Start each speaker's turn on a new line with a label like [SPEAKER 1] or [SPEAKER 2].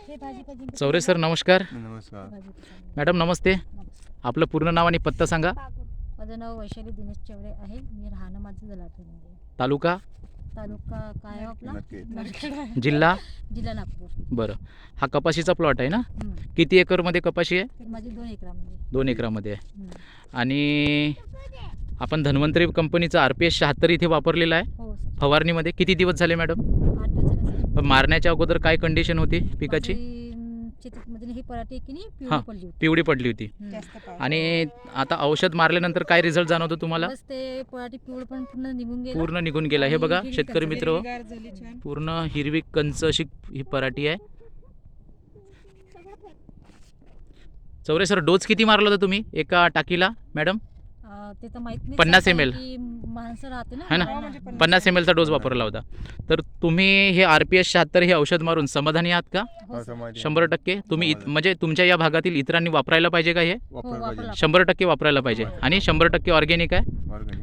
[SPEAKER 1] Chaure sir नमस्कार.
[SPEAKER 2] नमस्कार.
[SPEAKER 1] Madam नमस्ते. आपलं पूर्ण नाव आणि पत्ता सांगा.
[SPEAKER 3] माझं नाव वैशाली दिनेश चौरे आहे. मी राहणं माझं जलापूरमध्ये.
[SPEAKER 1] तालुका
[SPEAKER 3] तालुका काय आहे आपला?
[SPEAKER 2] नक्की.
[SPEAKER 3] नरखेड.
[SPEAKER 1] जिल्हा.
[SPEAKER 3] जिल्हा नागपूर.
[SPEAKER 1] बरं, हा कपाशीचा प्लॉट आहे ना?
[SPEAKER 3] हम्म.
[SPEAKER 1] किती एकरमध्ये कपाशी आहे?
[SPEAKER 3] तर माझी 2 एकरामध्ये.
[SPEAKER 1] 2 एकरामध्ये आहे.
[SPEAKER 3] हम्म.
[SPEAKER 1] आणि आपण धन्वंतरी कंपनीचा RPS 76 इथे वापरलेला आहे
[SPEAKER 3] हो सर.
[SPEAKER 1] फवारणीमध्ये. किती दिवस झाले मॅडम?
[SPEAKER 3] 8 दिवस झाले सर.
[SPEAKER 1] पण मारण्याच्या अगोदर काय कंडिशन होती पिकाची?
[SPEAKER 3] माझी, शेतीमध्ये ही पराठी की नाही
[SPEAKER 1] हां.
[SPEAKER 3] पिवळी पडली होती.
[SPEAKER 1] पिवळी पडली होती.
[SPEAKER 3] हम्म.
[SPEAKER 1] आणि आता औषध मारल्यानंतर काय रिझल्ट जाणवतो तुम्हाला?
[SPEAKER 3] बस ते पराठी पिवळ पण पूर्ण निघून गेलं.
[SPEAKER 1] पूर्ण निघून गेला. हे बघा
[SPEAKER 3] आणि हिरवी
[SPEAKER 1] शेतकरी
[SPEAKER 3] कंच
[SPEAKER 1] मित्र,
[SPEAKER 3] झाली.
[SPEAKER 1] पूर्ण हिरवी कंच अशी ही पराठी आहे. चौरे सर डोस किती मारला होता तुम्ही एका टाकीला मॅडम?
[SPEAKER 3] ते तर माहित नाही
[SPEAKER 1] 50
[SPEAKER 3] सर, कारण
[SPEAKER 1] ml.
[SPEAKER 3] की माणसं राहते ना
[SPEAKER 1] है ना?
[SPEAKER 3] मारायला.
[SPEAKER 1] 50 ml चा डोस वापरला होता. तर तुम्ही हे RPS 76 हे औषध मारून समाधानी आहात का?
[SPEAKER 3] हो सर.
[SPEAKER 1] 100%. तुम्ही म्हणजे तुमच्या या भागातील इतरांनी वापरायला पाहिजे का हे?
[SPEAKER 2] वापरायला
[SPEAKER 3] वापरायला
[SPEAKER 2] पाहिजे.
[SPEAKER 1] 100% वापरायला पाहिजे. आणि 100% ऑर्गॅनिक आहे.
[SPEAKER 2] ऑर्गॅनिक.